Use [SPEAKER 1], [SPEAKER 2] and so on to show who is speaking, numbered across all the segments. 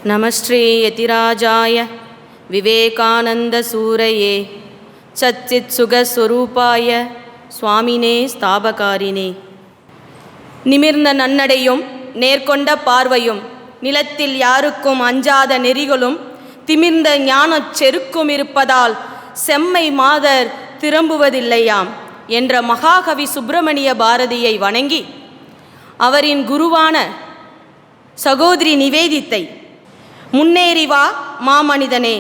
[SPEAKER 1] நமஸ்ரீ யதிராஜாய விவேகானந்த சூரையே சச்சித் சுகஸ்வரூபாய சுவாமினே ஸ்தாபகாரினே. நிமிர்ந்த நன்னடையும் நேர்கொண்ட பார்வையும் நிலத்தில் யாருக்கும் அஞ்சாத நெறிகளும் திமிர்ந்த ஞானச் செருக்கும் இருப்பதால் செம்மை மாதர் திரும்புவதில்லையாம் என்ற மகாகவி சுப்பிரமணிய பாரதியை வணங்கி அவரின் குருவான சகோதரி நிவேதித்தை, முன்னேறி வா மாமனிதனே,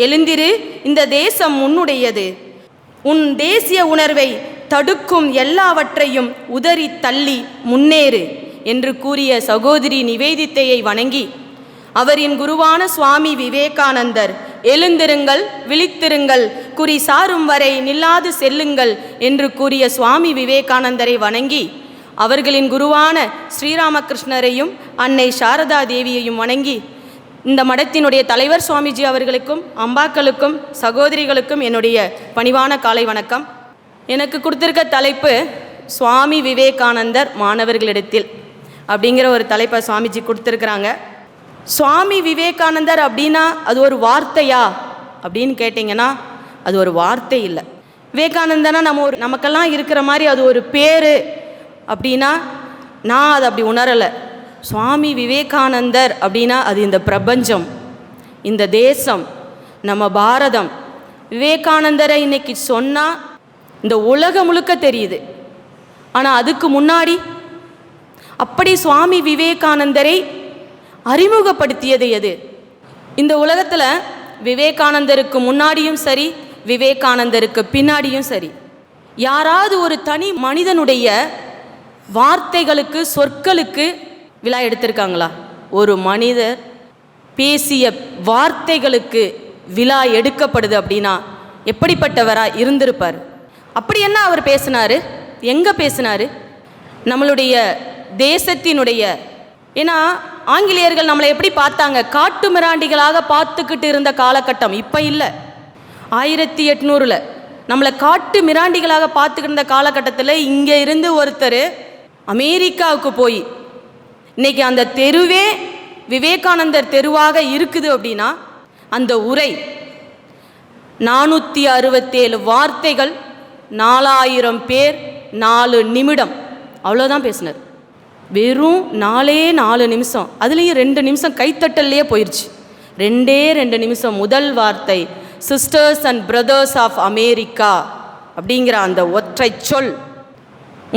[SPEAKER 1] எழுந்திரு, இந்த தேசம் உன்னுடையது, உன் தேசிய உணர்வை தடுக்கும் எல்லாவற்றையும் உதறி தள்ளி முன்னேறு என்று கூறிய சகோதரி நிவேதித்தையை வணங்கி அவரின் குருவான சுவாமி விவேகானந்தர், எழுந்திருங்கள், விழித்திருங்கள், குறி சாரும் வரை நில்லாது செல்லுங்கள் என்று கூறிய சுவாமி விவேகானந்தரை வணங்கி அவர்களின் குருவான ஸ்ரீராமகிருஷ்ணரையும் அன்னை சாரதா தேவியையும் வணங்கி இந்த மடத்தினுடைய தலைவர் சுவாமிஜி அவர்களுக்கும் அம்பாக்களுக்கும் சகோதரிகளுக்கும் என்னுடைய பணிவான காலை வணக்கம். எனக்கு கொடுத்துருக்க தலைப்பு சுவாமி விவேகானந்தர் மாணவர்களிடத்தில் அப்படிங்கிற ஒரு தலைப்பை சுவாமிஜி கொடுத்துருக்குறாங்க. சுவாமி விவேகானந்தர் அப்படின்னா அது ஒரு வார்த்தையா அப்படின்னு கேட்டிங்கன்னா அது ஒரு வார்த்தை இல்லை. விவேகானந்தனா நமக்கெல்லாம் இருக்கிற மாதிரி அது ஒரு பேர் அப்படின்னா நான் அதை அப்படி உணரலை. சுவாமி விவேகானந்தர் அப்படின்னா அது இந்த பிரபஞ்சம், இந்த தேசம், நம்ம பாரதம். விவேகானந்தரை இன்னைக்கு சொன்னால் இந்த உலகம் முழுக்க தெரியுது. ஆனால் அதுக்கு முன்னாடி அப்படி சுவாமி விவேகானந்தரை அறிமுகப்படுத்தியது எது? இந்த உலகத்தில் விவேகானந்தருக்கு முன்னாடியும் சரி, விவேகானந்தருக்கு பின்னாடியும் சரி, யாராவது ஒரு தனி மனிதனுடைய வார்த்தைகளுக்கு சொற்களுக்கு விழா எடுத்திருக்காங்களா? ஒரு மனிதர் பேசிய வார்த்தைகளுக்கு விழா எடுக்கப்படுது அப்படின்னா எப்படிப்பட்டவராக இருந்திருப்பார்? அப்படி என்ன அவர் பேசினார்? எங்கே பேசினார்? நம்மளுடைய தேசத்தினுடைய, ஏன்னா ஆங்கிலேயர்கள் நம்மளை எப்படி பார்த்தாங்க? காட்டு மிராண்டிகளாக பார்த்துக்கிட்டு இருந்த காலகட்டம் இப்போ இல்லை. 1800 நம்மளை காட்டு மிராண்டிகளாக பார்த்துக்கிட்டு இருந்த காலகட்டத்தில் இங்கே இருந்து ஒருத்தர் அமெரிக்காவுக்கு போய் இன்றைக்கி அந்த தெருவே விவேகானந்தர் தெருவாக இருக்குது அப்படின்னா அந்த உரை 467 வார்த்தைகள், 4000 பேர், 4 நிமிடம், அவ்வளோதான் பேசினார். வெறும் 4 நிமிஷம், அதுலேயும் 2 நிமிஷம் கைத்தட்டல்லையே போயிடுச்சு. 2 நிமிஷம். முதல் வார்த்தை sisters and brothers of America அப்படிங்கிற அந்த ஒற்றை சொல்.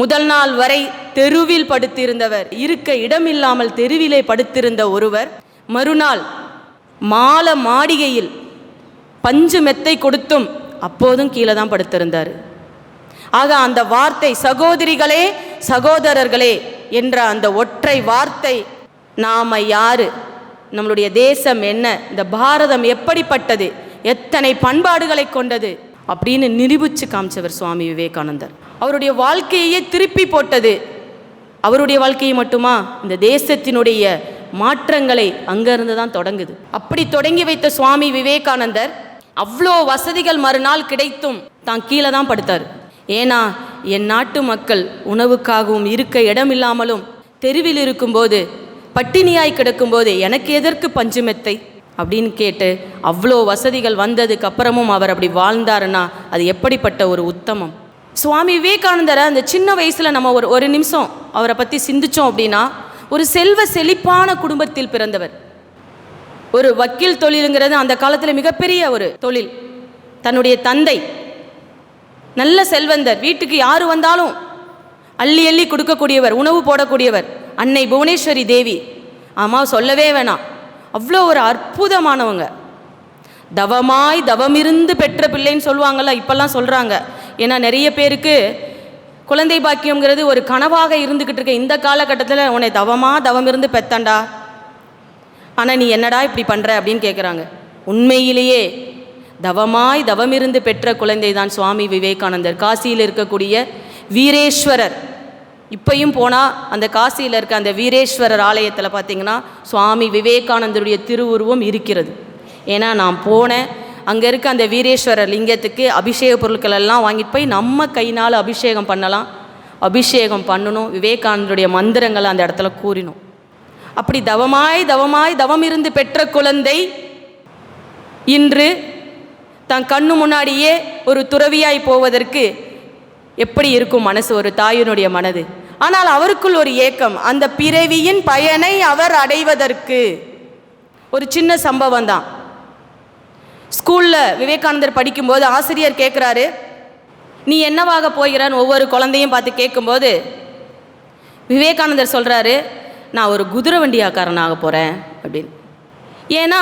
[SPEAKER 1] முதல் நாள் வரை தெருவில் படுத்திருந்தவர், இருக்க இடமில்லாமல் தெருவிலே படுத்திருந்த ஒருவர் மறுநாள் மாடிகையில் பஞ்சு மெத்தை கொடுத்தும் அப்போதும் கீழே தான் படுத்திருந்தார். ஆக அந்த வார்த்தை சகோதரிகளே சகோதரர்களே என்ற அந்த ஒற்றை வார்த்தை நாம் யாரு, நம்மளுடைய தேசம் என்ன, இந்த பாரதம் எப்படிப்பட்டது, எத்தனை பண்பாடுகளை கொண்டது அப்படின்னு நிரூபித்து காமிச்சவர் சுவாமி விவேகானந்தர். அவருடைய வாழ்க்கையே திருப்பி போட்டது. அவருடைய வாழ்க்கையை மட்டுமா, இந்த தேசத்தினுடைய மாற்றங்களை அங்கேருந்து தான் தொடங்குது. அப்படி தொடங்கி வைத்த சுவாமி விவேகானந்தர் அவ்வளோ வசதிகள் மறுநாள் கிடைத்தும் தான் கீழே தான் படுத்தார். ஏன்னா என் நாட்டு மக்கள் உணவுக்காகவும் இருக்க இடமில்லாமலும் தெருவில் இருக்கும்போது, பட்டினியாய் கிடக்கும்போது எனக்கு எதற்கு பஞ்சுமெத்தை அப்படின்னு கேட்டு அவ்வளோ வசதிகள் வந்ததுக்கு அப்புறமும் அவர் அப்படி வாழ்ந்தாருன்னா அது எப்படிப்பட்ட ஒரு உத்தமம். சுவாமி விவேகானந்தரை அந்த சின்ன வயசில் நம்ம ஒரு நிமிஷம் அவரை பற்றி சிந்திச்சோம் அப்படின்னா, ஒரு செல்வ செழிப்பான குடும்பத்தில் பிறந்தவர். ஒரு வக்கீல் தொழிலுங்கிறது அந்த காலத்தில் மிகப்பெரிய ஒரு தொழில். தன்னுடைய தந்தை நல்ல செல்வந்தர், வீட்டுக்கு யார் வந்தாலும் அள்ளி அள்ளி கொடுக்கக்கூடியவர், உணவு போடக்கூடியவர். அன்னை புவனேஸ்வரி தேவி, ஆமாம் சொல்லவே வேணாம், அவ்வளோ ஒரு அற்புதமானவங்க. தவமாய் தவமிருந்து பெற்ற பிள்ளைன்னு சொல்லுவாங்கள்ல, இப்போல்லாம் சொல்கிறாங்க. ஏன்னா நிறைய பேருக்கு குழந்தை பாக்கியங்கிறது ஒரு கனவாக இருந்துக்கிட்டு இருக்க இந்த காலகட்டத்தில், உன்னை தவமிருந்து பெத்தண்டா, ஆனால் நீ என்னடா இப்படி பண்ணுற அப்படின்னு கேட்குறாங்க. உண்மையிலேயே தவமாய் தவமிருந்து பெற்ற குழந்தை தான் சுவாமி விவேகானந்தர். காசியில் இருக்கக்கூடிய வீரேஸ்வரர், இப்பையும் போனால் அந்த காசியில் இருக்க அந்த வீரேஸ்வரர் ஆலயத்தில் பார்த்திங்கன்னா சுவாமி விவேகானந்தருடைய திருவுருவம் இருக்கிறது. ஏன்னா நான் போனேன், அங்கே இருக்க அந்த வீரேஸ்வரர் லிங்கத்துக்கு அபிஷேக பொருட்கள் எல்லாம் வாங்கிட்டு போய் நம்ம கையினால் அபிஷேகம் பண்ணலாம், அபிஷேகம் பண்ணணும், விவேகானந்தருடைய மந்திரங்களை அந்த இடத்துல கூறினோம். அப்படி தவம் இருந்து பெற்ற குழந்தை இன்று தன் கண்ணு முன்னாடியே ஒரு துறவியாய் போவதற்கு எப்படி இருக்கும் மனசு, ஒரு தாயினுடைய மனது. ஆனால் அவருக்குள் ஒரு ஏக்கம், அந்த பிறவியின் பயனை அவர் அடைவதற்கு. ஒரு சின்ன சம்பவம் தான். ஸ்கூலில் விவேகானந்தர் படிக்கும்போது ஆசிரியர் கேட்குறாரு, நீ என்னவாக போகிறான்னு ஒவ்வொரு குழந்தையும் பார்த்து கேட்கும்போது விவேகானந்தர் சொல்கிறாரு, நான் ஒரு குதிரை வண்டியாக்காரனாக போகிறேன் அப்படின்னு. ஏன்னா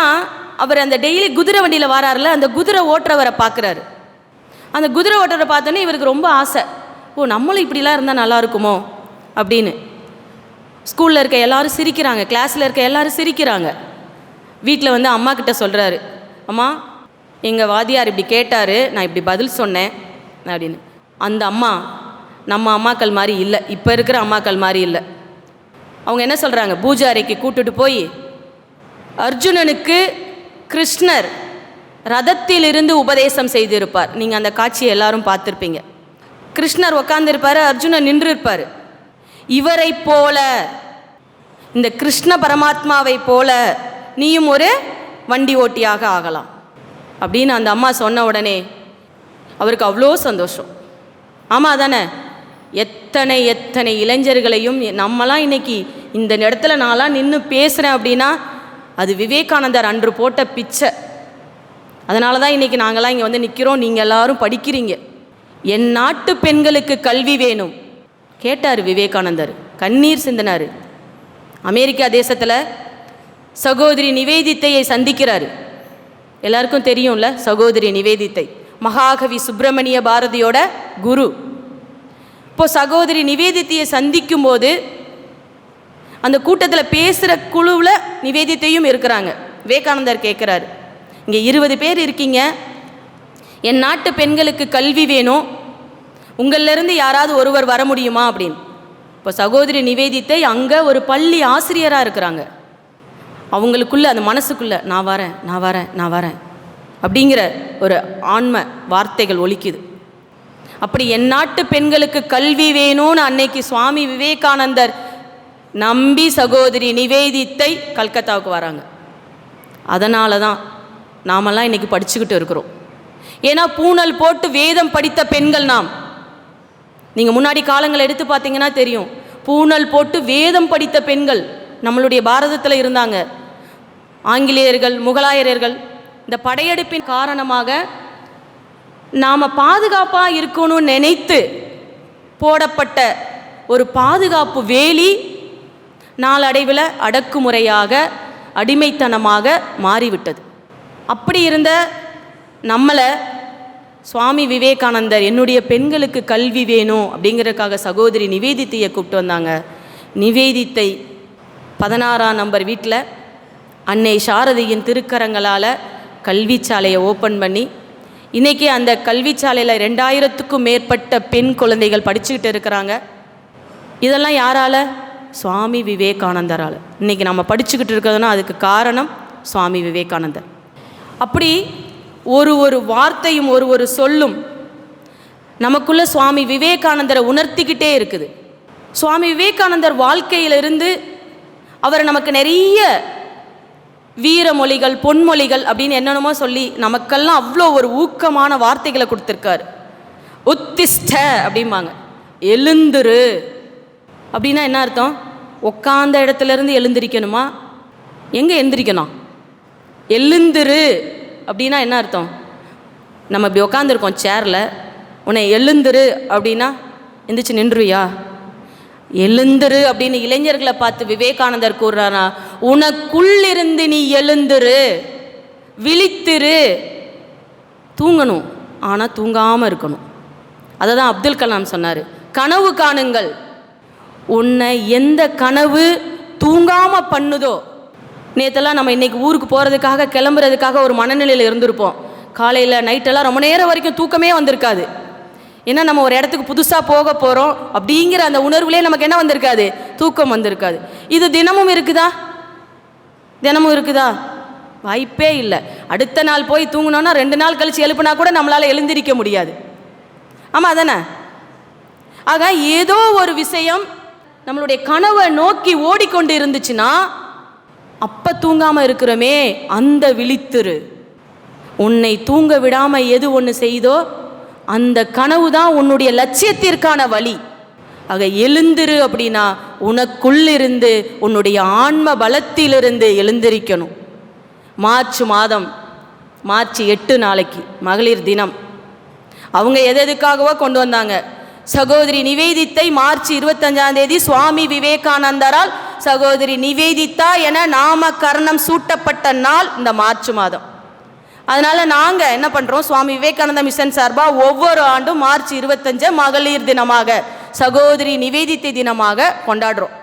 [SPEAKER 1] அவர் அந்த டெய்லி குதிரை வண்டியில் வராருல, அந்த குதிரை ஓட்டுறவரை பார்க்குறாரு. அந்த குதிரை ஓட்டுறவரை பார்த்தோன்னே இவருக்கு ரொம்ப ஆசை, ஓ நம்மளும் இப்படிலாம் இருந்தால் நல்லா இருக்குமோ அப்படின்னு. ஸ்கூலில் இருக்க எல்லோரும் சிரிக்கிறாங்க, கிளாஸில் இருக்க எல்லோரும் சிரிக்கிறாங்க. வீட்டில் வந்து அம்மா கிட்ட சொல்கிறாரு, அம்மா எங்கள் வாத்தியார் இப்படி கேட்டார், நான் இப்படி பதில் சொன்னேன் அப்படின்னு. அந்த அம்மா நம்ம அம்மாக்கள் மாதிரி இல்லை, இப்போ இருக்கிற அம்மாக்கள் மாதிரி இல்லை. அவங்க என்ன சொல்கிறாங்க, பூஜை அறைக்கு கூட்டுட்டு போய் அர்ஜுனனுக்கு கிருஷ்ணர் ரதத்திலிருந்து உபதேசம் செய்திருப்பார். நீங்கள் அந்த காட்சியை எல்லாரும் பார்த்துருப்பீங்க. கிருஷ்ணர் உட்காந்துருப்பார், அர்ஜுனன் நின்று இருப்பார். இவரை போல, இந்த கிருஷ்ண பரமாத்மாவை போல நீயும் ஒரு வண்டி ஓட்டியாக ஆகலாம் அப்படின்னு அந்த அம்மா சொன்ன உடனே அவருக்கு அவ்வளோ சந்தோஷம். ஆமாம் தானே, எத்தனை எத்தனை இளைஞர்களையும் நம்மலாம் இன்னைக்கு இந்த இடத்துல நான்லாம் நின்று பேசுகிறேன் அப்படின்னா அது விவேகானந்தர் அன்று போட்ட பிச்சை. அதனால தான் இன்றைக்கி நாங்களாம் இங்கே வந்து நிற்கிறோம், நீங்கள் எல்லாரும் படிக்கிறீங்க. என் நாட்டு பெண்களுக்கு கல்வி வேணும் கேட்டார் விவேகானந்தர், கண்ணீர் சிந்தினார். அமெரிக்கா தேசத்தில் சகோதரி நிவேதித்தையை சந்திக்கிறார். எல்லாருக்கும் தெரியும்ல, சகோதரி நிவேதித்தை மகாகவி சுப்பிரமணிய பாரதியோட குரு. இப்போது சகோதரி நிவேதித்தையை சந்திக்கும் போது அந்த கூட்டத்தில் பேசுகிற குழுவில் நிவேதித்தையும் இருக்கிறாங்க. விவேகானந்தர் கேட்குறாரு, இங்கே 20 பேர் இருக்கீங்க, என் நாட்டு பெண்களுக்கு கல்வி வேணும், உங்களிலிருந்து யாராவது ஒருவர் வர முடியுமா அப்படின்னு. இப்போ சகோதரி நிவேதித்தை அங்கே ஒரு பள்ளி ஆசிரியராக இருக்கிறாங்க. அவங்களுக்குள்ள அந்த மனசுக்குள்ளே நான் வரேன் நான் வரேன் நான் வரேன் அப்படிங்கிற ஒரு ஆன்ம வார்த்தைகள் ஒலிக்குது. அப்படி என் நாட்டு பெண்களுக்கு கல்வி வேணும்னு அன்னைக்கு சுவாமி விவேகானந்தர் நம்பி சகோதரி நிவேதித்தை கல்கத்தாவுக்கு வராங்க. அதனால தான் நாமெல்லாம் இன்றைக்கி படிச்சுக்கிட்டு இருக்கிறோம். ஏன்னா பூணல் போட்டு வேதம் படித்த பெண்கள் நாம். நீங்கள் முன்னாடி காலங்கள் எடுத்து பார்த்தீங்கன்னா தெரியும், பூணல் போட்டு வேதம் படித்த பெண்கள் நம்மளுடைய பாரதத்தில் இருந்தாங்க. ஆங்கிலேயர்கள், முகலாயர்கள் இந்த படையெடுப்பின் காரணமாக நாம் பாதுகாப்பாக இருக்கணும்னு நினைத்து போடப்பட்ட ஒரு பாதுகாப்பு வேலி நாளடைவில் அடக்குமுறையாக அடிமைத்தனமாக மாறிவிட்டது. அப்படி இருந்த நம்மளை சுவாமி விவேகானந்தர் என்னுடைய பெண்களுக்கு கல்வி வேணும் அப்படிங்கிறதுக்காக சகோதரி நிவேதித்தையை கூப்பிட்டு வந்தாங்க. நிவேதித்தை 16ஆம் நம்பர் வீட்டில் அன்னை சாரதியின் திருக்கரங்களால் கல்வி சாலையை ஓப்பன் பண்ணி இன்றைக்கி அந்த கல்வி சாலையில் 2000க்கும் மேற்பட்ட பெண் குழந்தைகள் படிச்சுக்கிட்டு இருக்கிறாங்க. இதெல்லாம் யாரால்? சுவாமி விவேகானந்தரால். இன்றைக்கி நம்ம படிச்சுக்கிட்டு இருக்கிறதுனா அதுக்கு காரணம் சுவாமி விவேகானந்தர். அப்படி ஒரு வார்த்தையும் ஒரு சொல்லும் நமக்குள்ள சுவாமி விவேகானந்தரை உணர்த்திக்கிட்டே இருக்குது. சுவாமி விவேகானந்தர் வாழ்க்கையிலிருந்து அவர் நமக்கு நிறைய வீரமொழிகள், பொன்மொழிகள் அப்படின்னு என்னென்னமோ சொல்லி நமக்கெல்லாம் அவ்வளோ ஒரு ஊக்கமான வார்த்தைகளை கொடுத்துருக்காரு. உத்திஷ்ட அப்படிம்பாங்க, எழுந்துரு அப்படின்னா என்ன அர்த்தம்? உட்காந்த இடத்துலேருந்து எழுந்திரிக்கணுமா? எங்கே எழுந்திரிக்கணும்? எழுந்துரு அப்படின்னா என்ன அர்த்தம்? நம்ம இப்படி உட்காந்துருக்கோம் சேரில், உன்னை எழுந்துரு அப்படின்னா எந்திரிச்சு நின்றுவியா? எழுந்துரு அப்படின்னு இளைஞர்களை பார்த்து விவேகானந்தர் கூறுறாரா, உனக்குள்ளிருந்து நீ எழுந்துரு, விழித்திரு. தூங்கணும் ஆனால் தூங்காமல் இருக்கணும். அதை தான் அப்துல் கலாம் சொன்னார், கனவு காணுங்கள். உன்னை எந்த கனவு தூங்காமல் பண்ணுதோ, நேற்றெல்லாம் நம்ம இன்றைக்கி ஊருக்கு போகிறதுக்காக கிளம்புறதுக்காக ஒரு மனநிலையில் இருந்திருப்போம். காலையில் நைட்டெல்லாம் ரொம்ப நேரம் வரைக்கும் தூக்கமே வந்திருக்காது. ஏன்னா நம்ம ஒரு இடத்துக்கு புதுசாக போக போகிறோம் அப்படிங்கிற அந்த உணர்வுலேயே நமக்கு என்ன வந்திருக்காது? தூக்கம் வந்திருக்காது. இது தினமும் இருக்குதா? தினமும் இருக்குதா? வாய்ப்பே இல்லை. அடுத்த நாள் போய் தூங்கினோன்னா 2 நாள் கழித்து எழுப்புனா கூட நம்மளால் எழுந்திரிக்க முடியாது. ஆமாம் தானே? ஆக ஏதோ ஒரு விஷயம் நம்மளுடைய கனவை நோக்கி ஓடிக்கொண்டு இருந்துச்சுன்னா அப்போ தூங்காமல் இருக்கிறோமே, அந்த விழித்திரு. உன்னை தூங்க விடாமல் எது ஒன்று செய்தோ அந்த கனவு தான் உன்னுடைய லட்சியத்திற்கான வழி. ஆக எழுந்திரு அப்படின்னா உனக்குள்ளிருந்து, உன்னுடைய ஆன்ம பலத்திலிருந்து எழுந்திருக்கணும். மார்ச் மாதம், மார்ச் 8 நாளைக்கு மகளிர் தினம். அவங்க எதுக்காகவோ கொண்டு வந்தாங்க. சகோதரி நிவேதித்தை மார்ச் 25ஆம் தேதி சுவாமி விவேகானந்தரால் சகோதரி நிவேதிதா என நாமகரணம் சூட்டப்பட்ட நாள் இந்த மார்ச் மாதம். அதனால் நாங்கள் என்ன பண்ணுறோம், சுவாமி விவேகானந்த மிஷன் சார்பாக ஒவ்வொரு ஆண்டும் மார்ச் 25 மகளிர் தினமாக, சகோதரி நிவேதித்தை தினமாக கொண்டாடுறோம்.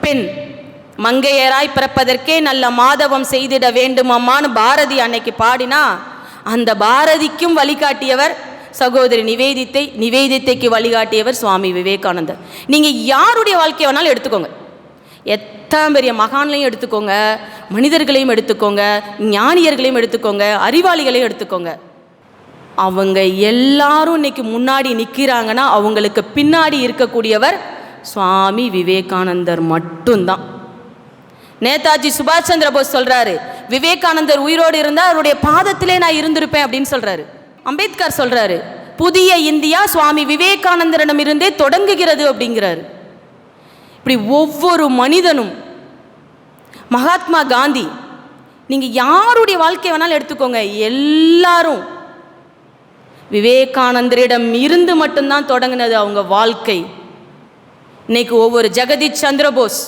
[SPEAKER 1] பெண் மங்கையராய் பிறப்பதற்கே நல்ல மாதவம் செய்திட வேண்டும் அம்மான்னு பாரதி அன்னைக்கு பாடினா, அந்த பாரதிக்கும் வழிகாட்டியவர் சகோதரி நிவேதித்தை, நிவேதித்தைக்கு வழிகாட்டியவர் சுவாமி விவேகானந்தர். நீங்கள் யாருடைய வாழ்க்கையை வேணாலும் எடுத்துக்கோங்க, எத்தனை பெரிய மகான்களையும் எடுத்துக்கோங்க, மனிதர்களையும் எடுத்துக்கோங்க, ஞானியர்களையும் எடுத்துக்கோங்க, அறிவாளிகளையும் எடுத்துக்கோங்க. அவங்க எல்லாரும் இன்னைக்கு முன்னாடி நிற்கிறாங்கன்னா அவங்களுக்கு பின்னாடி இருக்கக்கூடியவர் சுவாமி விவேகானந்தர் மட்டும்தான். நேதாஜி சுபாஷ் சந்திர போஸ் சொல்றாரு, விவேகானந்தர் உயிரோடு இருந்தால் அவருடைய பாதத்திலே நான் இருந்திருப்பேன் அப்படின்னு சொல்றாரு. அம்பேத்கர் சொல்றாரு, புதிய இந்தியா சுவாமி விவேகானந்தரிடம் இருந்தே தொடங்குகிறது அப்படிங்கிறாரு. இப்படி ஒவ்வொரு மனிதனும், மகாத்மா காந்தி, நீங்கள் யாருடைய வாழ்க்கை வேணாலும் எடுத்துக்கோங்க, எல்லாரும் விவேகானந்தரிடம் இருந்து மட்டும்தான் தொடங்கினது அவங்க வாழ்க்கை. இன்னைக்கு ஒவ்வொரு ஜெகதீஷ் சந்திர போஸ்,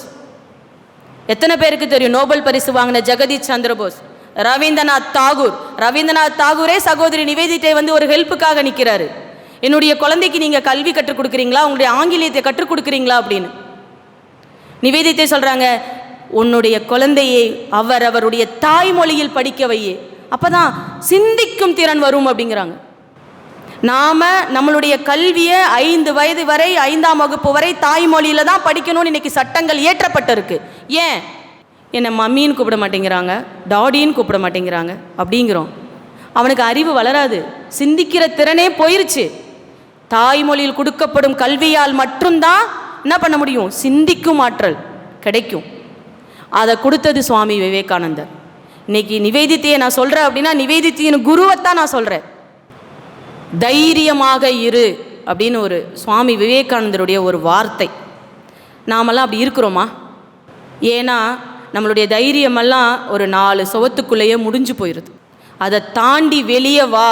[SPEAKER 1] எத்தனை பேருக்கு தெரியும் நோபல் பரிசு வாங்கின ஜெகதீஷ் சந்திர போஸ், ரவீந்திரநாத் தாகூர். ரவீந்திரநாத் தாகூரே சகோதரி நிவேதித்தை வந்து ஒரு ஹெல்ப்புக்காக நிற்கிறாரு. என்னுடைய குழந்தைக்கு நீங்கள் கல்வி கற்றுக் கொடுக்குறீங்களா, உங்களுடைய ஆங்கிலேயத்தை கற்றுக் கொடுக்குறீங்களா அப்படின்னு. நிவேதித்தை சொல்கிறாங்க, உன்னுடைய குழந்தையை அவருடைய தாய்மொழியில் படிக்க வையே, அப்போ தான் சிந்திக்கும் திறன் வரும் அப்படிங்கிறாங்க. நாம் நம்மளுடைய கல்வியை 5 வயது வரை, 5ஆம் வகுப்பு வரை தாய்மொழியில் தான் படிக்கணும்னு இன்றைக்கி சட்டங்கள் இயற்றப்பட்டிருக்கு. ஏன் என்னை மம்மின்னு கூப்பிட மாட்டேங்கிறாங்க, டாடின்னு கூப்பிட மாட்டேங்கிறாங்க அப்படிங்கிறோம். அவனுக்கு அறிவு வளராது, சிந்திக்கிற திறனே போயிருச்சு. தாய்மொழியில் கொடுக்கப்படும் கல்வியால் மட்டும்தான் என்ன பண்ண முடியும், சிந்திக்கும் ஆற்றல் கிடைக்கும். அதை கொடுத்தது சுவாமி விவேகானந்தர். இன்னைக்கு நிவேதித்தையை நான் சொல்கிறேன் அப்படின்னா நிவேதித்தையின் குருவைத்தான் நான் சொல்கிறேன். தைரியமாக இரு அப்படின்னு ஒரு சுவாமி விவேகானந்தருடைய ஒரு வார்த்தை. நாமெல்லாம் அப்படி இருக்கிறோமா? ஏன்னா நம்மளுடைய தைரியமெல்லாம் ஒரு 4 சுவத்துக்குள்ளேயே முடிஞ்சு போயிடுது. அதை தாண்டி வெளியே வா.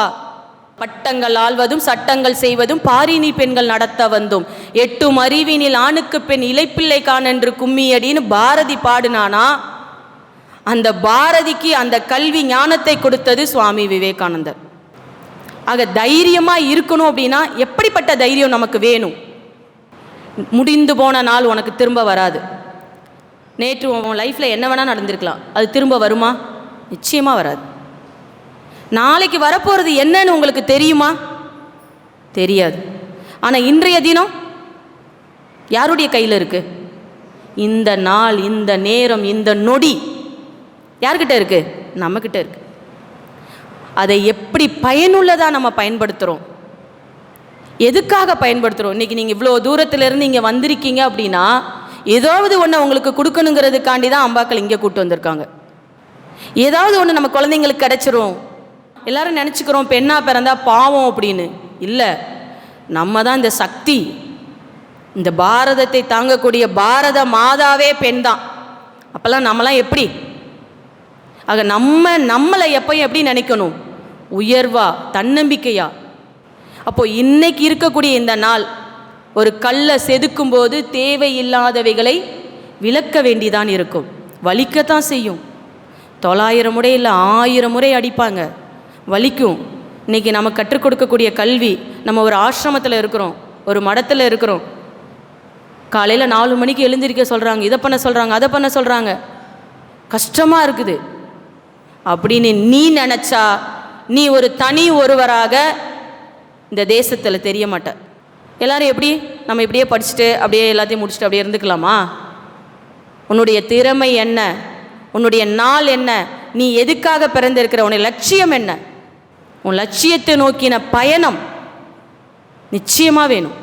[SPEAKER 1] பட்டங்கள் ஆள்வதும் சட்டங்கள் செய்வதும் பாரினி பெண்கள் நடத்த வந்தும் 8 அறிவினில் ஆணுக்கு பெண் இலைப்பிள்ளை காணென்று கும்மியடின்னு பாரதி பாடினானா, அந்த பாரதிக்கு அந்த கல்வி ஞானத்தை கொடுத்தது சுவாமி விவேகானந்தர். ஆக தைரியமாக இருக்கணும் அப்படின்னா எப்படிப்பட்ட தைரியம் நமக்கு வேணும்? முடிந்து போன நாள் உனக்கு திரும்ப வராது. நேற்று உன் லைஃப்பில் என்ன வேணால் நடந்திருக்கலாம், அது திரும்ப வருமா? நிச்சயமாக வராது. நாளைக்கு வரப்போகிறது என்னன்னு உங்களுக்கு தெரியுமா? தெரியாது. ஆனால் இன்றைய தினம் யாருடைய கையில் இருக்குது? இந்த நாள், இந்த நேரம், இந்த நொடி யார்கிட்ட இருக்குது? நம்மக்கிட்ட இருக்குது. அதை எப்படி பயனுள்ளதாக நம்ம பயன்படுத்துகிறோம், எதுக்காக பயன்படுத்துகிறோம்? இன்றைக்கி நீங்கள் இவ்வளோ தூரத்துலேருந்து இங்கே வந்திருக்கீங்க அப்படின்னா ஏதாவது ஒன்று உங்களுக்கு கொடுக்கணுங்கிறதுக்காண்டி தான் அம்பாக்கள் இங்கே கூப்பிட்டு வந்திருக்காங்க. ஏதாவது ஒன்று நம்ம குழந்தைங்களுக்கு கிடச்சிரும். எல்லாரும் நினச்சிக்கிறோம் பெண்ணாக பிறந்தா பாவம் அப்படின்னு. இல்லை, நம்ம தான் இந்த சக்தி. இந்த பாரதத்தை தாங்கக்கூடிய பாரத மாதாவே பெண் தான். அப்போல்லாம் நம்மளாம் எப்படி? ஆக நம்மளை எப்பயும் எப்படி நினைக்கணும்? உயர்வா, தன்னம்பிக்கையா. அப்போது இன்னைக்கு இருக்கக்கூடிய இந்த நாள், ஒரு கல்லை செதுக்கும்போது தேவையில்லாதவைகளை விளக்க வேண்டிதான் இருக்கும். வலிக்கத்தான் செய்யும். 900 முறை இல்லை 1000 முறை அடிப்பாங்க, வலிக்கும். இன்றைக்கி நம்ம கற்றுக் கொடுக்கக்கூடிய கல்வி, நம்ம ஒரு ஆசிரமத்தில் இருக்கிறோம், ஒரு மடத்தில் இருக்கிறோம். காலையில் 4 மணிக்கு எழுந்திருக்க சொல்கிறாங்க, இதை பண்ண சொல்கிறாங்க, அதை பண்ண சொல்கிறாங்க, கஷ்டமாக இருக்குது அப்படின்னு நீ நினச்சா நீ ஒரு தனி ஒருவராக இந்த தேசத்தில் தெரிய மாட்ட. எல்லோரும் எப்படி நம்ம இப்படியே படிச்சுட்டு அப்படியே எல்லாத்தையும் முடிச்சுட்டு அப்படியே இருந்துக்கலாமா? உன்னுடைய திறமை என்ன? உன்னுடைய நாள் என்ன? நீ எதுக்காக பிறந்திருக்கிற? உன்னுடைய லட்சியம் என்ன? உன் லட்சியத்தை நோக்கின பயணம் நிச்சயமாக வேணும்.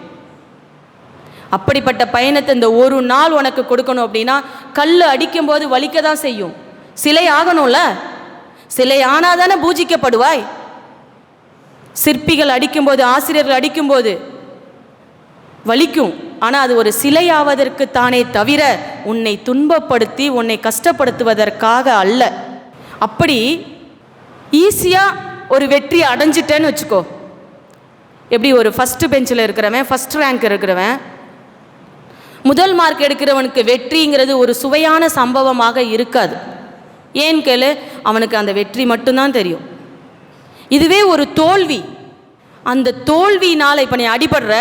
[SPEAKER 1] அப்படிப்பட்ட பயணத்தை இந்த ஒரு நாள் உனக்கு கொடுக்கணும் அப்படின்னா கல் அடிக்கும்போது வலிக்க தான் செய்யும். சிலை ஆகணும்ல, சிலை ஆனாதானே பூஜிக்கப்படுவாய். சிற்பிகள் அடிக்கும்போது, ஆசிரியர்கள் அடிக்கும்போது வலிக்கும். ஆனால் அது ஒரு சிலையாவதற்கு தானே தவிர உன்னை துன்பப்படுத்தி உன்னை கஷ்டப்படுத்துவதற்காக அல்ல. அப்படி ஈஸியாக ஒரு வெற்றி அடைஞ்சிட்டேன்னு வச்சுக்கோ. எப்படி ஒரு ஃபஸ்ட்டு பெஞ்சில் இருக்கிறவன், ஃபஸ்ட் ரேங்க் இருக்கிறவன், முதல் மார்க் எடுக்கிறவனுக்கு வெற்றிங்கிறது ஒரு சுவையான சம்பவமாக இருக்காது. ஏன் கேளு, அவனுக்கு அந்த வெற்றி மட்டும்தான் தெரியும். இதுவே ஒரு தோல்வி, அந்த தோல்வினால் இப்போ நீ அடிபடுற,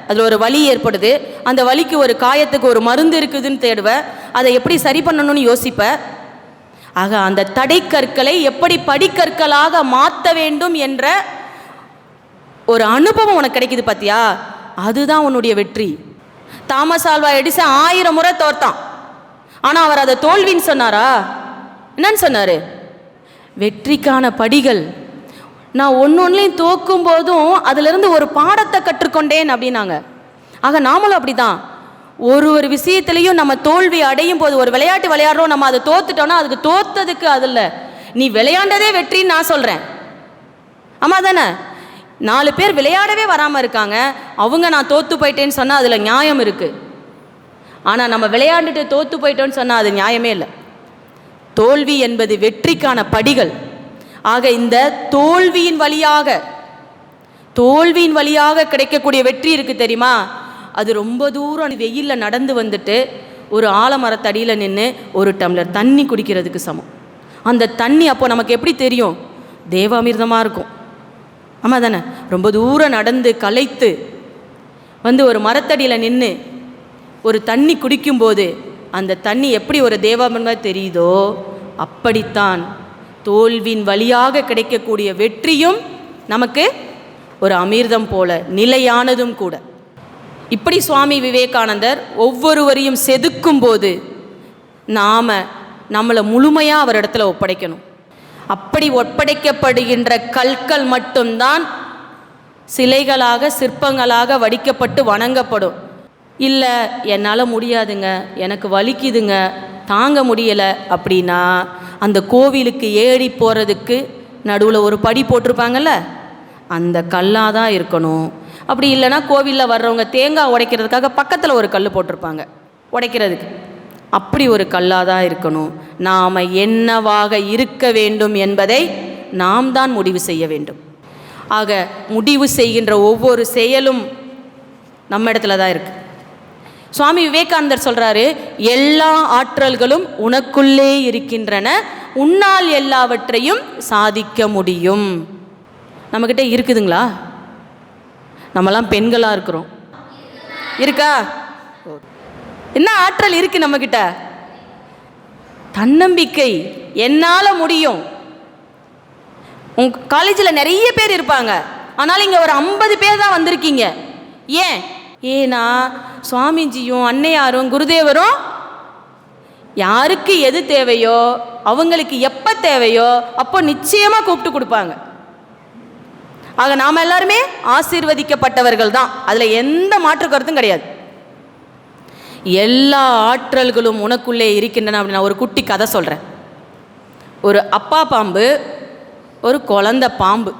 [SPEAKER 1] அதில் ஒரு வலி ஏற்படுது, அந்த வலிக்கு ஒரு காயத்துக்கு ஒரு மருந்து இருக்குதுன்னு தேடுவ, அதை எப்படி சரி பண்ணணும்னு யோசிப்ப. ஆக அந்த தடைக்கற்களை எப்படி படிக்கற்களாக மாற்ற வேண்டும் என்ற ஒரு அனுபவம் உனக்கு கிடைக்குது பார்த்தியா, அதுதான் உன்னுடைய வெற்றி. தாமஸ் ஆல்வா எடிசன் 1000 முறை தோற்றான். ஆனால் அவர் அதை தோல்வின்னு சொன்னாரா? என்னன்னு சொன்னார்? வெற்றிக்கான படிகள். நான் ஒன்றையும் தோக்கும் போதும் அதிலிருந்து ஒரு பாடத்தை கற்றுக்கொண்டேன் அப்படின்னாங்க. ஆக நாமளும் அப்படி தான். ஒரு விஷயத்துலையும் நம்ம தோல்வி அடையும் போது, ஒரு விளையாட்டு விளையாடுறோம், நம்ம அதை தோத்துட்டோன்னா அதுக்கு தோத்ததுக்கு அது இல்லை, நீ விளையாண்டதே வெற்றின்னு நான் சொல்கிறேன். ஆமாம் தானே? 4 பேர் விளையாடவே வராமல் இருக்காங்க, அவங்க நான் தோற்று போயிட்டேன்னு சொன்னால் அதில் நியாயம் இருக்குது. ஆனால் நம்ம விளையாண்டுட்டு தோற்று போயிட்டோன்னு சொன்னால் அது நியாயமே இல்லை. தோல்வி என்பது வெற்றிக்கான படிகள். ஆக இந்த தோல்வியின் வழியாக கிடைக்கக்கூடிய வெற்றி இருக்குது தெரியுமா, அது ரொம்ப தூரம் வெயிலில் நடந்து வந்துட்டு ஒரு ஆலமரத்தடியில் நின்று ஒரு டம்ளர் தண்ணி குடிக்கிறதுக்கு சமம். அந்த தண்ணி அப்போ நமக்கு எப்படி தெரியும்? தேவாமிர்தமாக இருக்கும். ஆமாம் தானே? ரொம்ப தூரம் நடந்து களைத்து வந்து ஒரு மரத்தடியில் நின்று ஒரு தண்ணி குடிக்கும்போது அந்த தண்ணி எப்படி ஒரு தேவாமிர்தமாக தெரியுதோ, அப்படித்தான் தோல்வியின் வழியாக கிடைக்கக்கூடிய வெற்றியும் நமக்கு ஒரு அமிர்தம் போல நிலையானதும் கூட. இப்படி சுவாமி விவேகானந்தர் ஒவ்வொருவரையும் செதுக்கும் போது நம்மளை முழுமையாக அவர் இடத்துல ஒப்படைக்கணும். அப்படி ஒப்படைக்கப்படுகின்ற கற்கள் மட்டும்தான் சிலைகளாக, சிற்பங்களாக வடிக்கப்பட்டு வணங்கப்படும். இல்லை என்னால் முடியாதுங்க, எனக்கு வலிக்குதுங்க, தாங்க முடியலை அப்படின்னா அந்த கோவிலுக்கு ஏறி போகிறதுக்கு நடுவில் ஒரு படி போட்டிருப்பாங்கல்ல, அந்த கல்லாக தான் இருக்கணும். அப்படி இல்லைன்னா கோவிலில் வர்றவங்க தேங்காய் உடைக்கிறதுக்காக பக்கத்தில் ஒரு கல் போட்டிருப்பாங்க உடைக்கிறதுக்கு, அப்படி ஒரு கல்லாக தான் இருக்கணும். நாம் என்னவாக இருக்க வேண்டும் என்பதை நாம் தான் முடிவு செய்ய வேண்டும். ஆக முடிவு செய்கின்ற ஒவ்வொரு செயலும் நம்ம இடத்துல தான் இருக்குது. சுவாமி விவேகானந்தர் சொல்கிறாரு, எல்லா ஆற்றல்களும் உனக்குள்ளே இருக்கின்றன, உன்னால் எல்லாவற்றையும் சாதிக்க முடியும். நம்மக்கிட்ட இருக்குதுங்களா? நம்மலாம் பெண்களாக இருக்கிறோம், இருக்கா? என்ன ஆற்றல் இருக்குது நம்மக்கிட்ட? தன்னம்பிக்கை, என்னால் முடியும். உங்கள் காலேஜில் நிறைய பேர் இருப்பாங்க, ஆனால் இங்கே ஒரு 50 பேர் தான் வந்திருக்கீங்க. ஏன்னா சுவாமிஜியும் அன்னையாரும் குருதேவரும் யாருக்கு எது தேவையோ, அவங்களுக்கு எப்போ தேவையோ அப்போ நிச்சயமாக கூப்பிட்டு கொடுப்பாங்க. ஆக நாம் எல்லாருமே ஆசீர்வதிக்கப்பட்டவர்கள் தான், அதில் எந்த மாற்று கருத்தும் கிடையாது. எல்லா ஆற்றல்களும் உனக்குள்ளே இருக்கின்றன. அப்படி நான் ஒரு குட்டி கதை சொல்கிறேன். ஒரு அப்பா பாம்பு, ஒரு குழந்தை பாம்பு.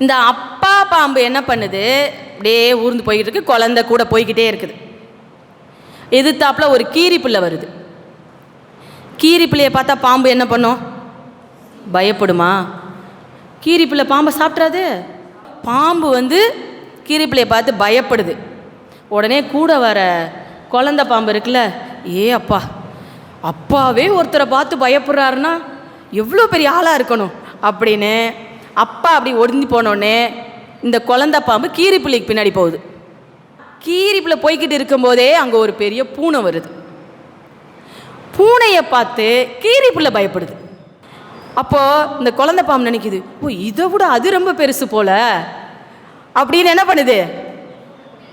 [SPEAKER 1] இந்த அப்பா பாம்பு என்ன பண்ணுது, அப்படியே ஊர்ந்து போய்கிட்டு இருக்கு, குழந்தை கூட போய்கிட்டே இருக்குது. எதிர்த்தாப்புல ஒரு கீரிப்பிள்ளை வருது. கீரிப்பிள்ளையை பார்த்தா பாம்பு என்ன பண்ணும்? பயப்படுமா? கீரிப்பிள்ளை பாம்பை சாப்பிட்றாது. பாம்பு கீரிப்பிள்ளையை பார்த்து பயப்படுது. உடனே கூட வர குழந்தை பாம்பு இருக்குல்ல, அப்பா, அப்பாவே ஒருத்தரை பார்த்து பயப்படுறாருன்னா எவ்வளோ பெரிய ஆளாக இருக்கணும் அப்படின்னு அப்பா அப்படி ஒடுங்கி போனோடனே இந்த குழந்தை பாம்பு கீரிப்பிள்ளைக்கு பின்னாடி போகுது. கீரிப்பிள்ளை போய்கிட்டு இருக்கும்போதே அங்கே ஒரு பெரிய பூனை வருது. பூனையை பார்த்து கீரிப்பிள்ளை பயப்படுது. அப்போது இந்த குழந்தை பாம்பு நினைக்குது, இதை விட அது ரொம்ப பெருசு போல அப்படின்னு என்ன பண்ணுது,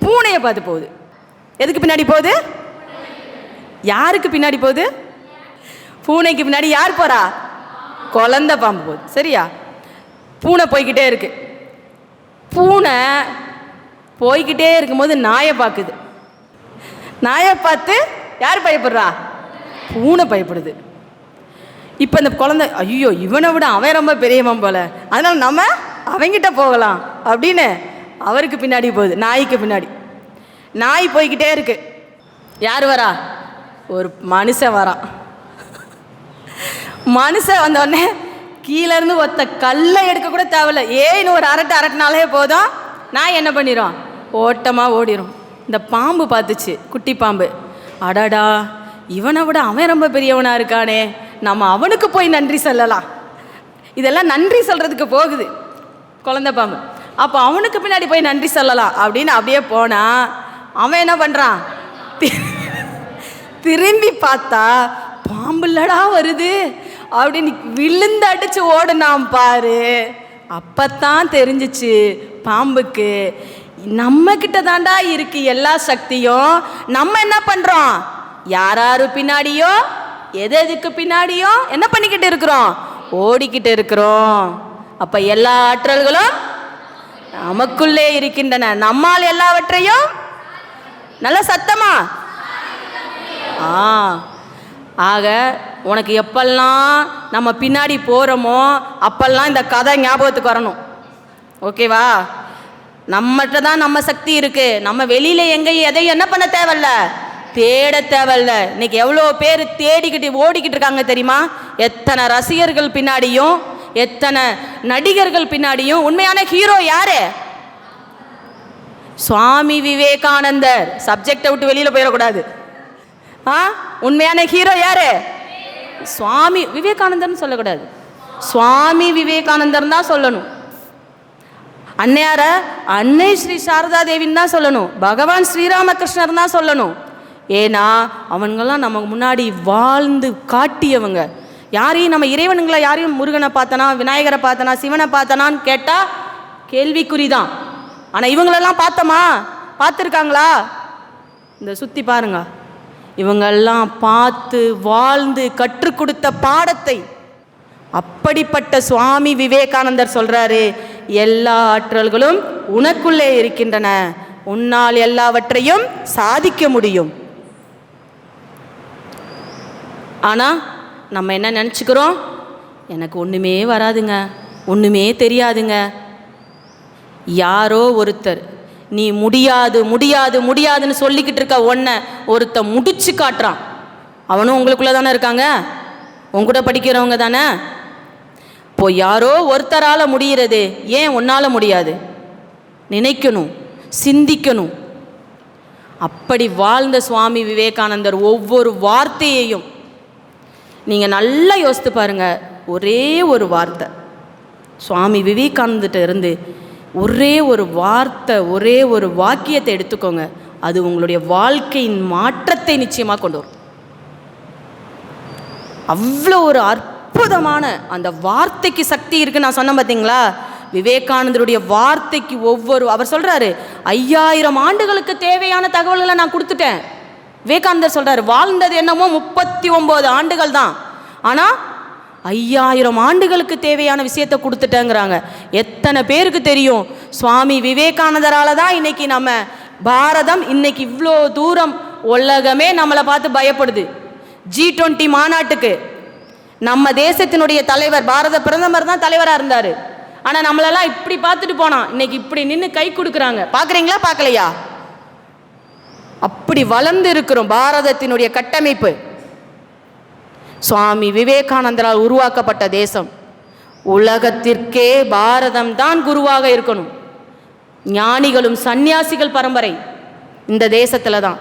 [SPEAKER 1] பூனையை பார்த்து போகுது. எதுக்கு பின்னாடி போகுது? யாருக்கு பின்னாடி போகுது? பூனைக்கு பின்னாடி யார் போகிறா? குழந்தை பாம்பு போகுது. சரியா? பூனை போய்கிட்டே இருக்கு. பூனை போய்கிட்டே இருக்கும்போது நாயை பார்க்குது. நாயை பார்த்து யார் பயப்படுறா? பூனை பயப்படுது. இப்போ இந்த குழந்தை, ஐயோ இவனை விட அவன் ரொம்ப பெரியவன் போல, அதனால் நம்ம அவங்கிட்ட போகலாம் அப்படின்னு அவருக்கு பின்னாடி போகுது, நாய்க்கு பின்னாடி. நாய் போய்கிட்டே இருக்கு. யார் வரா? ஒரு மனுஷன் வரான். மனுஷன் வந்தோடனே கீழேருந்து ஒத்த கல்லை எடுக்க கூட தேவையில்ல, இன்னும் ஒரு அரட்டினாலே போதும், நாய் என்ன பண்ணிடும்? ஓட்டமாக ஓடிடும். இந்த பாம்பு பார்த்துச்சு, குட்டி பாம்பு, அடாடா இவனை விட அவன் ரொம்ப பெரியவனாக இருக்கானே, நம்ம அவனுக்கு போய் நன்றி சொல்லலாம். இதெல்லாம் நன்றி சொல்கிறதுக்கு போகுது குழந்தை பாம்பு. அப்போ அவனுக்கு பின்னாடி போய் நன்றி சொல்லலாம் அப்படின்னு அப்படியே போனால் அவன் என்ன பண்ணுறான்? திரும்பி பார்த்தா பாம்பு இல்லடா வருது அப்படின்னு விழுந்து அடிச்சு ஓடுனான் பாரு. அப்பத்தான் தெரிஞ்சிச்சு பாம்புக்கு நம்ம கிட்ட தாண்டா இருக்கு எல்லா சக்தியும். நம்ம என்ன பண்றோம்? யாராரு பின்னாடியோ எதுக்கு பின்னாடியோ என்ன பண்ணிக்கிட்டு இருக்கிறோம்? ஓடிக்கிட்டு இருக்கிறோம். அப்ப எல்லா ஆற்றல்களும் நமக்குள்ளே இருக்கின்றன. நம்மால் எல்லாவற்றையும் நல்ல சத்தமா ஆக உனக்கு எப்பெல்லாம் நம்ம பின்னாடி போகிறோமோ அப்பெல்லாம் இந்த கதை ஞாபகத்துக்கு வரணும். ஓகேவா? நம்மகிட்ட தான் நம்ம சக்தி இருக்கு. நம்ம வெளியில் எங்கேயும் எதையும் என்ன பண்ண தேவையில்ல, தேட தேவையில்ல. இன்னைக்கு எவ்வளோ பேர் தேடிக்கிட்டு ஓடிக்கிட்டு இருக்காங்க தெரியுமா? எத்தனை ரசிகர்கள் பின்னாடியும் எத்தனை நடிகர்கள் பின்னாடியும். உண்மையான ஹீரோ யாரு? சுவாமி விவேகானந்தர். சப்ஜெக்டை விட்டு வெளியில் போயிடக்கூடாது. உண்மையான ஹீரோ யாரு? சுவாமி விவேகானந்தர்னு சொல்லக்கூடாது, சுவாமி விவேகானந்தர் தான் சொல்லணும். அன்னையார அன்னை ஸ்ரீ சாரதா தேவின்னு தான் சொல்லணும். பகவான் ஸ்ரீராமகிருஷ்ணர் தான் சொல்லணும். ஏன்னா அவங்கெல்லாம் நமக்கு முன்னாடி வாழ்ந்து காட்டியவங்க. யாரையும் நம்ம இறைவனுங்களை யாரையும் முருகனை பார்த்தனா, விநாயகரை பார்த்தனா, சிவனை பார்த்தனான்னு கேட்டால் கேள்விக்குறிதான். ஆனால் இவங்களெல்லாம் பார்த்தோமா? பார்த்துருக்காங்களா? இந்த சுற்றி பாருங்க. இவங்கெல்லாம் பார்த்து வாழ்ந்து கற்றுக் கொடுத்த பாடத்தை அப்படிப்பட்ட சுவாமி விவேகானந்தர் சொல்றாரு, எல்லா ஆற்றல்களும் உனக்குள்ளே இருக்கின்றன, உன்னால் எல்லாவற்றையும் சாதிக்க முடியும். ஆனால் நம்ம என்ன நினச்சிக்கிறோம்? எனக்கு ஒன்றுமே வராதுங்க, ஒன்றுமே தெரியாதுங்க. யாரோ ஒருத்தர் நீ முடியாது முடியாது முடியாதுன்னு சொல்லிக்கிட்டு இருக்க ஒன்றை ஒருத்த முடிச்சு காட்டுறான். அவனும் உங்களுக்குள்ளே தானே இருக்காங்க, உங்கூட படிக்கிறவங்க தானே. இப்போ யாரோ ஒருத்தரால் முடிகிறது, ஏன் உன்னால் முடியாது? நினைக்கணும், சிந்திக்கணும். அப்படி வாழ்ந்த சுவாமி விவேகானந்தர் ஒவ்வொரு வார்த்தையையும் நீங்கள் நல்லா யோசித்து பாருங்கள். ஒரே ஒரு வார்த்தை சுவாமி விவேகானந்தர்கிட்ட இருந்து ஒரே ஒரு வார்த்தை, ஒரே ஒரு வாக்கியத்தை எடுத்துக்கோங்க, அது உங்களுடைய வாழ்க்கையின் மாற்றத்தை நிச்சயமாக கொண்டு வரும். அவ்வளோ ஒரு அற்புதமான அந்த வார்த்தைக்கு சக்தி இருக்குன்னு நான் சொன்னேன் பார்த்தீங்களா? விவேகானந்தருடைய வார்த்தைக்கு அவர் சொல்கிறாரு, 5000 ஆண்டுகளுக்கு தேவையான தகவல்களை நான் கொடுத்துட்டேன். விவேகானந்தர் சொல்கிறார், வாழ்ந்தது என்னமோ 39 ஆண்டுகள் தான், ஆனால் 5000 ஆண்டுகளுக்கு தேவையான விஷயத்தை கொடுத்துட்டேங்கிறாங்க. எத்தனை பேருக்கு தெரியும்? சுவாமி விவேகானந்தரால் தான் இன்னைக்கு நம்ம பாரதம் இன்னைக்கு இவ்வளோ தூரம், உலகமே நம்மளை பார்த்து பயப்படுது. G20 மாநாட்டுக்கு நம்ம தேசத்தினுடைய தலைவர், பாரத பிரதமர் தான் தலைவராக இருந்தார். ஆனால் நம்மளெல்லாம் இப்படி பார்த்துட்டு போனான், இன்னைக்கு இப்படி நின்று கை கொடுக்குறாங்க. பார்க்குறீங்களா, பார்க்கலையா? அப்படி வளர்ந்து இருக்கிறோம். பாரதத்தினுடைய கட்டமைப்பு சுவாமி விவேகானந்தரால் உருவாக்கப்பட்ட தேசம். உலகத்திற்கே பாரதம் தான் குருவாக இருக்கணும். ஞானிகளும் சந்நியாசிகள் பரம்பரை இந்த தேசத்தில் தான்.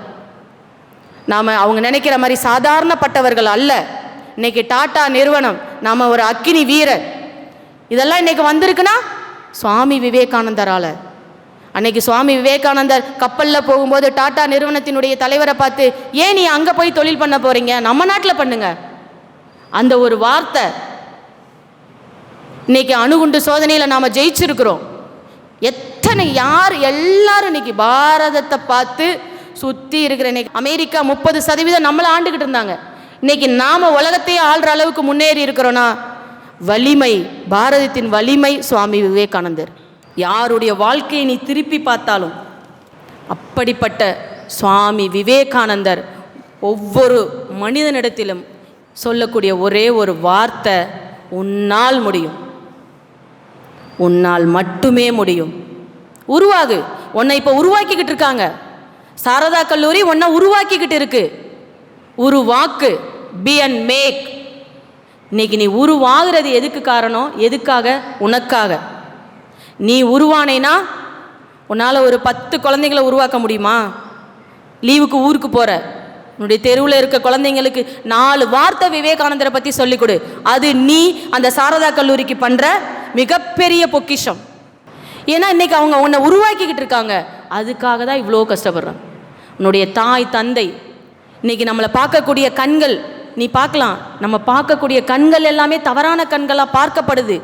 [SPEAKER 1] நாம் அவங்க நினைக்கிற மாதிரி சாதாரணப்பட்டவர்கள் அல்ல. இன்னைக்கு டாடா நிறுவனம், நாம் ஒரு அக்கினி வீரர், இதெல்லாம் இன்னைக்கு வந்திருக்குன்னா சுவாமி விவேகானந்தரால். அன்னைக்கு சுவாமி விவேகானந்தர் கப்பலில் போகும்போது டாடா நிறுவனத்தினுடைய தலைவரை பார்த்து, ஏன் நீ அங்கே போய் தொழில் பண்ண போகிறீங்க, நம்ம நாட்டில் பண்ணுங்க, அந்த ஒரு வார்த்தை இன்னைக்கு அணுகுண்டு சோதனையில் நாம் ஜெயிச்சிருக்கிறோம். எத்தனை எல்லாரும் இன்னைக்கு பாரதத்தை பார்த்து சுற்றி இருக்கிற. இன்னைக்கு அமெரிக்கா 30% நம்மளை ஆண்டுகிட்டு இருந்தாங்க. இன்னைக்கு நாம் உலகத்தையே ஆள்ற அளவுக்கு முன்னேறி இருக்கிறோன்னா வலிமை, பாரதத்தின் வலிமை சுவாமி விவேகானந்தர். யாருடைய வாழ்க்கையை நீ திருப்பி பார்த்தாலும் அப்படிப்பட்ட சுவாமி விவேகானந்தர் ஒவ்வொரு மனிதனிடத்திலும் சொல்லக்கூடிய ஒரே ஒரு வார்த்தை, உன்னால் முடியும், உன்னால் மட்டுமே முடியும். உருவாகு. உன்னை இப்போ உருவாக்கிக்கிட்டு இருக்காங்க. சாரதா கல்லூரி உன்னை உருவாக்கிக்கிட்டு இருக்கு. உருவாக்கு, பி அண்ட் மேக். இன்னைக்கு நீ உருவாகிறது எதுக்கு காரணம்? எதுக்காக? உனக்காக. நீ உருவானேனா உன்னால் ஒரு 10 குழந்தைங்களை உருவாக்க முடியுமா? லீவுக்கு ஊருக்கு போகிற உன்னுடைய தெருவில் இருக்க குழந்தைங்களுக்கு 4 வார்த்தை விவேகானந்தரை பற்றி சொல்லிக் கொடு. அது நீ அந்த சாரதா கல்லூரிக்கு பண்ணுற மிகப்பெரிய பொக்கிஷம். ஏன்னா இன்னைக்கு அவங்க உன்னை உருவாக்கிக்கிட்டு இருக்காங்க. அதுக்காக தான் இவ்வளோ கஷ்டப்படுறாங்க. உன்னுடைய தாய் தந்தை, இன்னைக்கு நம்மளை பார்க்கக்கூடிய கண்கள், நீ பார்க்கலாம், நம்ம பார்க்கக்கூடிய கண்கள் எல்லாமே தவறான கண்களாக பார்க்கப்படுது.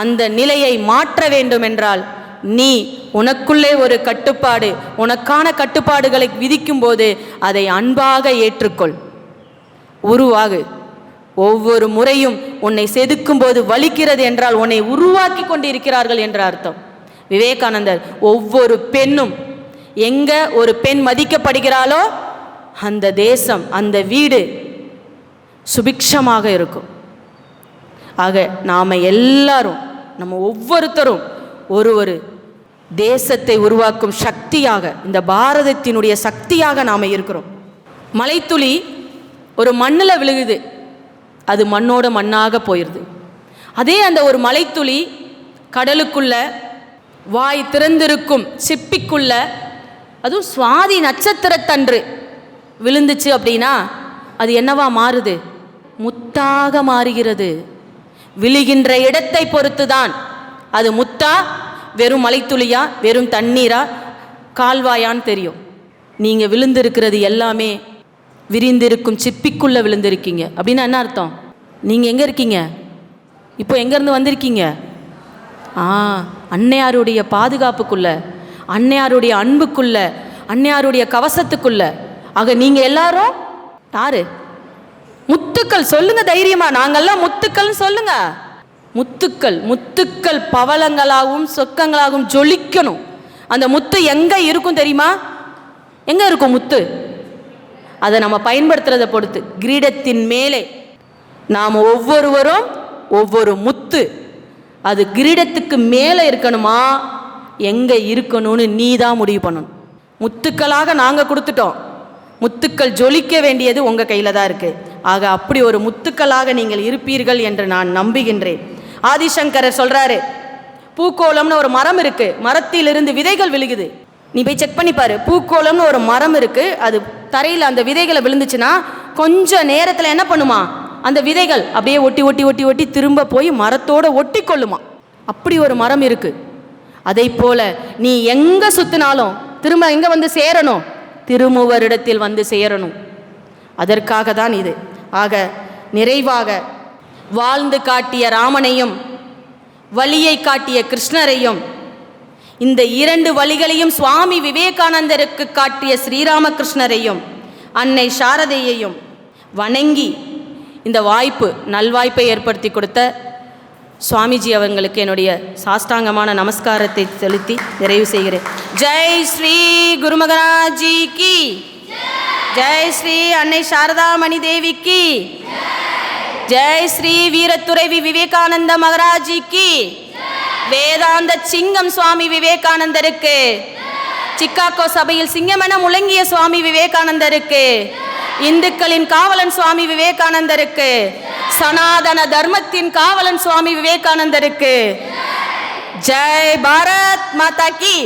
[SPEAKER 1] அந்த நிலையை மாற்ற வேண்டும் என்றால் நீ உனக்குள்ளே ஒரு கட்டுப்பாடு, உனக்கான கட்டுப்பாடுகளை விதிக்கும் போது அதை அன்பாக ஏற்றுக்கொள். உருவாகு. ஒவ்வொரு முறையும் உன்னை செதுக்கும் போது வலிக்கிறது என்றால் உன்னை உருவாக்கி கொண்டு இருக்கிறார்கள் என்ற அர்த்தம். விவேகானந்தர் ஒவ்வொரு பெண்ணும் எங்க ஒரு பெண் மதிக்கப்படுகிறாளோ அந்த தேசம், அந்த வீடு சுபிக்ஷமாக இருக்கும். ஆக நாம் எல்லாரும், நம்ம ஒவ்வொருத்தரும் ஒரு தேசத்தை உருவாக்கும் சக்தியாக, இந்த பாரதத்தினுடைய சக்தியாக நாம் இருக்கிறோம். மலைத்துளி ஒரு மண்ணில் விழுகுது, அது மண்ணோட மண்ணாக போயிடுது. அதே அந்த ஒரு மலைத்துளி கடலுக்குள்ள வாய் திறந்திருக்கும் சிப்பிக்குள்ள, அதுவும் சுவாதி நட்சத்திரத்தன்று விழுந்துச்சு அப்படின்னா அது என்னவா மாறுது? முத்தாக மாறுகிறது. விழுகின்ற இடத்தை பொறுத்து தான் அது முத்தா, வெறும் மலைத்துளியா, வெறும் தண்ணீரா, கால்வாயான்னு தெரியும். நீங்கள் விழுந்திருக்கிறது எல்லாமே விரிந்திருக்கும் சிப்பிக்குள்ளே விழுந்திருக்கீங்க. அப்படின்னா என்ன அர்த்தம்? நீங்கள் எங்கே இருக்கீங்க? இப்போ எங்கேருந்து வந்திருக்கீங்க? அன்னையாருடைய பாதுகாப்புக்குள்ள, அன்னையாருடைய அன்புக்குள்ள, அன்னையாருடைய கவசத்துக்குள்ள. ஆக நீங்கள் எல்லாரும் யாரு? முத்துக்கள். சொல்லுங்க தைரியமா, நாங்கள்லாம் முத்துக்கள்னு சொல்லுங்க. முத்துக்கள். முத்துக்கள் பவளங்களாகவும் சொக்கங்களாகவும் ஜொலிக்கணும். அந்த முத்து எங்கே இருக்கும் தெரியுமா? எங்கே இருக்கும் முத்து? அதை நம்ம பயன்படுத்துறதை பொறுத்து. கிரீடத்தின் மேலே நாம் ஒவ்வொருவரும் ஒவ்வொரு முத்து. அது கிரீடத்துக்கு மேலே இருக்கணுமா, எங்கே இருக்கணும்னு நீ தான் முடிவு பண்ணணும். முத்துக்களாக நாங்கள் கொடுத்துட்டோம். முத்துக்கள் ஜொலிக்க வேண்டியது உங்கள் கையில் தான் இருக்குது. ஆக அப்படி ஒரு முத்துக்களாக நீங்கள் இருப்பீர்கள் என்று நான் நம்புகின்றேன். ஆதிசங்கரர் சொல்கிறாரு, பூக்கோளம்னு ஒரு மரம் இருக்குது, மரத்திலிருந்து விதைகள் விழுகுது. நீ போய் செக் பண்ணிப்பாரு. பூக்கோளம்னு ஒரு மரம் இருக்குது, அது தரையில் அந்த விதைகளை விழுந்துச்சுன்னா கொஞ்சம் நேரத்தில் என்ன பண்ணுமா, அந்த விதைகள் அப்படியே ஒட்டி ஒட்டி ஒட்டி ஒட்டி திரும்ப போய் மரத்தோடு ஒட்டி கொள்ளுமா. அப்படி ஒரு மரம் இருக்குது. அதை போல நீ எங்கே சுற்றினாலும் திரும்ப எங்கே வந்து சேரணும்? திருமூவரிடத்தில் வந்து சேரணும். அதற்காக தான் இது. ஆக நிறைவாக வாழ்ந்து காட்டிய ராமனையும் வழியை காட்டிய கிருஷ்ணரையும், இந்த 2 வழிகளையும் சுவாமி விவேகானந்தருக்கு காட்டிய ஸ்ரீராமகிருஷ்ணரையும் அன்னை சாரதையையும் வணங்கி இந்த வாய்ப்பு, நல்வாய்ப்பை ஏற்படுத்தி கொடுத்த சுவாமிஜி அவங்களுக்கு என்னுடைய சாஷ்டாங்கமான நமஸ்காரத்தை செலுத்தி நிறைவு செய்கிறேன். ஜெய் ஸ்ரீ குருமகராஜி கி ஜெய், ஸ்ரீ அன்னை சாரதா மணி தேவி கி ஜெய், ஸ்ரீ வீரத்துறைவி விவேகானந்த மகராஜி கி, வேதாந்த சிங்கம் சுவாமி விவேகானந்தருக்கு, சிக்காகோ சபையில் சிங்கமென முழங்கிய சுவாமி விவேகானந்தருக்கு, இந்துக்களின் காவலன் சுவாமி விவேகானந்தருக்கு, சனாதன தர்மத்தின் காவலன் சுவாமி விவேகானந்தருக்கு. ஜெய் பாரத் மாதா கி.